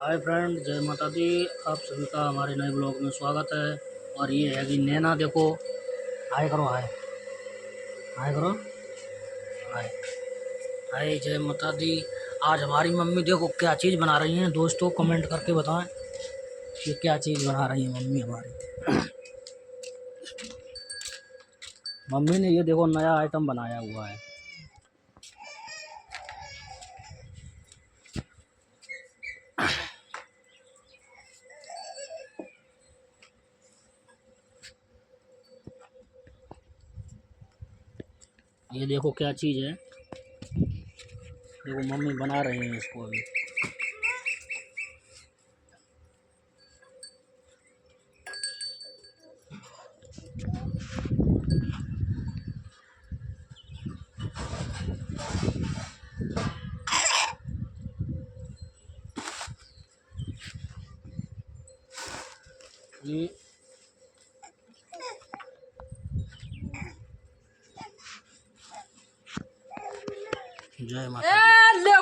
Hi friend, जय माता दी। आप सभी का हमारे नए ब्लॉग में स्वागत है। और ये है कि नैना, देखो। हाय करो, हाय हाय करो, हाय हाय। जय माता दी। आज हमारी मम्मी देखो क्या चीज़ बना रही हैं। दोस्तों कमेंट करके बताएं कि क्या चीज़ बना रही है मम्मी हमारी। मम्मी ने ये देखो नया आइटम बनाया हुआ है। ये देखो क्या चीज़ है। देखो मम्मी बना रही हैं इसको अभी। ये जय माता दी।